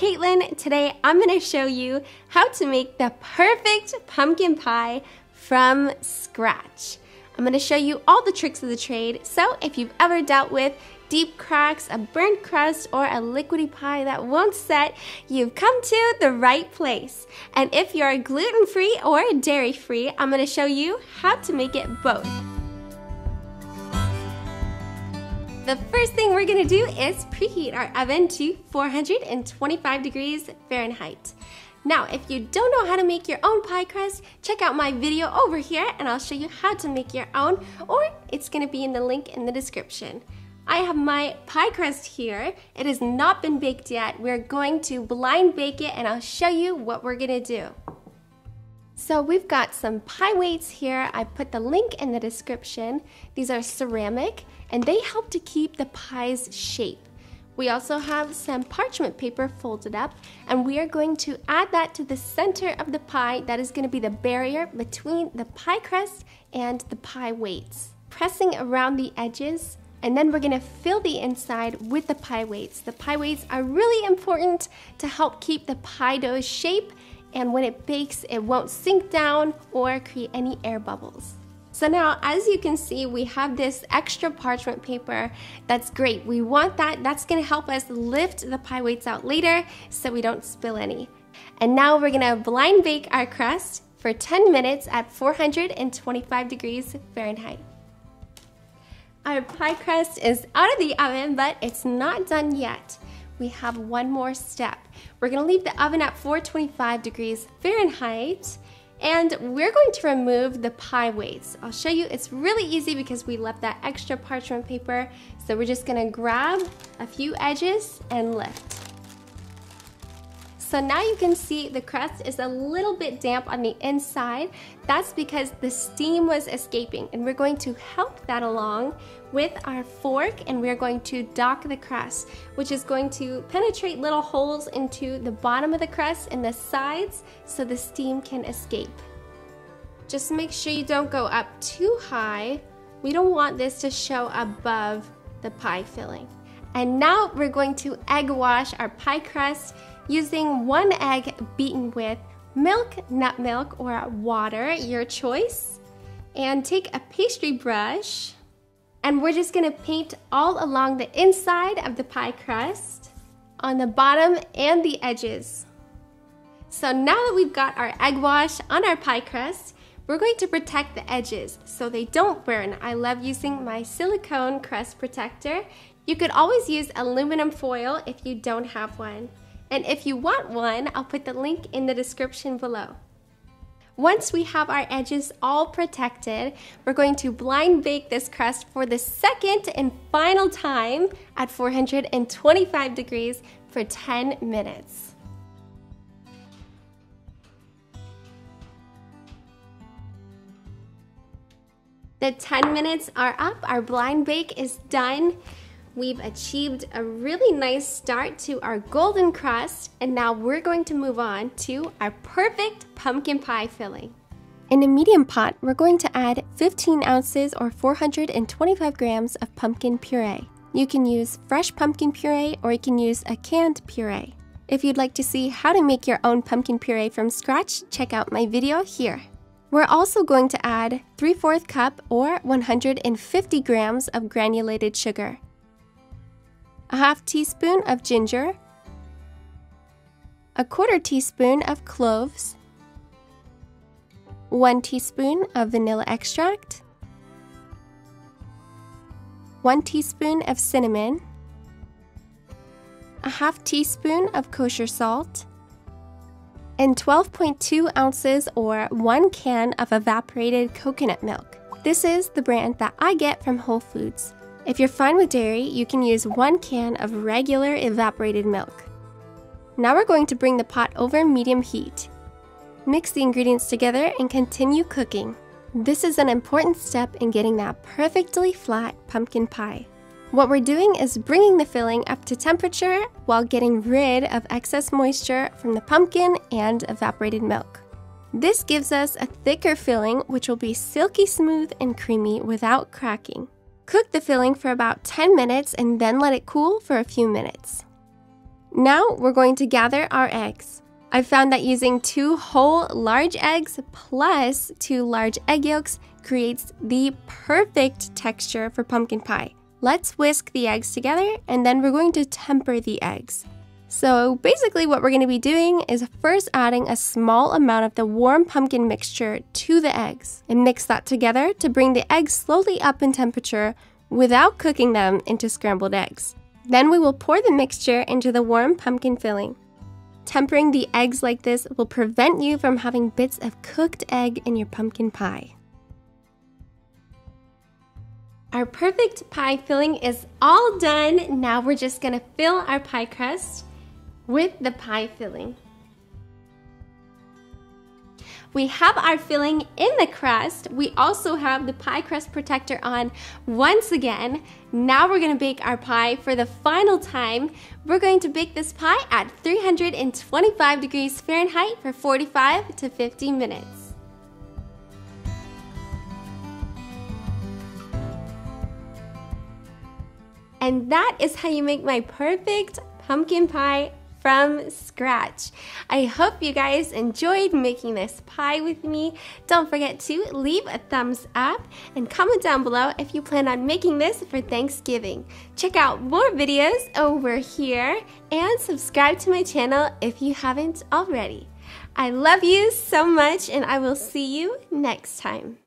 Kaitlyn. Today I'm going to show you how to make the perfect pumpkin pie from scratch. I'm going to show you all the tricks of the trade, so if you've ever dealt with deep cracks, a burnt crust, or a liquidy pie that won't set, you've come to the right place. And if you're gluten-free or dairy-free, I'm going to show you how to make it both. The first thing we're going to do is preheat our oven to 425 degrees Fahrenheit. Now, if you don't know how to make your own pie crust, check out my video over here and I'll show you how to make your own, or it's going to be in the link in the description. I have my pie crust here. It has not been baked yet. We're going to blind bake it and I'll show you what we're going to do. So we've got some pie weights here. I put the link in the description. These are ceramic and they help to keep the pie's shape. We also have some parchment paper folded up, and we are going to add that to the center of the pie. That is going to be the barrier between the pie crust and the pie weights. Pressing around the edges, and then we're going to fill the inside with the pie weights. The pie weights are really important to help keep the pie dough's shape, and when it bakes, it won't sink down or create any air bubbles. So now, as you can see, we have this extra parchment paper. That's great. We want that. That's going to help us lift the pie weights out later so we don't spill any. And now we're going to blind bake our crust for 10 minutes at 425 degrees Fahrenheit. Our pie crust is out of the oven, but it's not done yet. We have one more step. We're going to leave the oven at 425 degrees Fahrenheit. And we're going to remove the pie weights. I'll show you, it's really easy because we left that extra parchment paper. So we're just gonna grab a few edges and lift. So now you can see the crust is a little bit damp on the inside. That's because the steam was escaping, and we're going to help that along with our fork, and we're going to dock the crust, which is going to penetrate little holes into the bottom of the crust and the sides so the steam can escape. Just make sure you don't go up too high. We don't want this to show above the pie filling. And now we're going to egg wash our pie crust using 1 egg beaten with milk, nut milk, or water, your choice. And take a pastry brush, and we're just gonna paint all along the inside of the pie crust, on the bottom and the edges. So now that we've got our egg wash on our pie crust, we're going to protect the edges so they don't burn. I love using my silicone crust protector. You could always use aluminum foil if you don't have one. And if you want one, I'll put the link in the description below. Once we have our edges all protected, we're going to blind bake this crust for the second and final time at 425 degrees for 10 minutes. The 10 minutes are up, our blind bake is done. We've achieved a really nice start to our golden crust, and now we're going to move on to our perfect pumpkin pie filling. In a medium pot, we're going to add 15 ounces or 425 grams of pumpkin puree. You can use fresh pumpkin puree or you can use a canned puree. If you'd like to see how to make your own pumpkin puree from scratch, check out my video here. We're also going to add 3/4 cup or 150 grams of granulated sugar, a 1/2 teaspoon of ginger, a 1/4 teaspoon of cloves, 1 teaspoon of vanilla extract, 1 teaspoon of cinnamon, a 1/2 teaspoon of kosher salt, and 12.2 ounces or 1 can of evaporated coconut milk. This is the brand that I get from Whole Foods. If you're fine with dairy, you can use 1 can of regular evaporated milk. Now we're going to bring the pot over medium heat. Mix the ingredients together and continue cooking. This is an important step in getting that perfectly flat pumpkin pie. What we're doing is bringing the filling up to temperature while getting rid of excess moisture from the pumpkin and evaporated milk. This gives us a thicker filling which will be silky smooth and creamy without cracking. Cook the filling for about 10 minutes and then let it cool for a few minutes. Now we're going to gather our eggs. I found that using 2 whole large eggs plus 2 large egg yolks creates the perfect texture for pumpkin pie. Let's whisk the eggs together and then we're going to temper the eggs. So basically what we're going to be doing is first adding a small amount of the warm pumpkin mixture to the eggs and mix that together to bring the eggs slowly up in temperature without cooking them into scrambled eggs. Then we will pour the mixture into the warm pumpkin filling. Tempering the eggs like this will prevent you from having bits of cooked egg in your pumpkin pie. Our perfect pie filling is all done. Now we're just gonna fill our pie crust with the pie filling. We have our filling in the crust. We also have the pie crust protector on once again. Now we're gonna bake our pie for the final time. We're going to bake this pie at 325 degrees Fahrenheit for 45 to 50 minutes. And that is how you make my perfect pumpkin pie from scratch. I hope you guys enjoyed making this pie with me. Don't forget to leave a thumbs up and comment down below if you plan on making this for Thanksgiving. Check out more videos over here and subscribe to my channel if you haven't already. I love you so much and I will see you next time.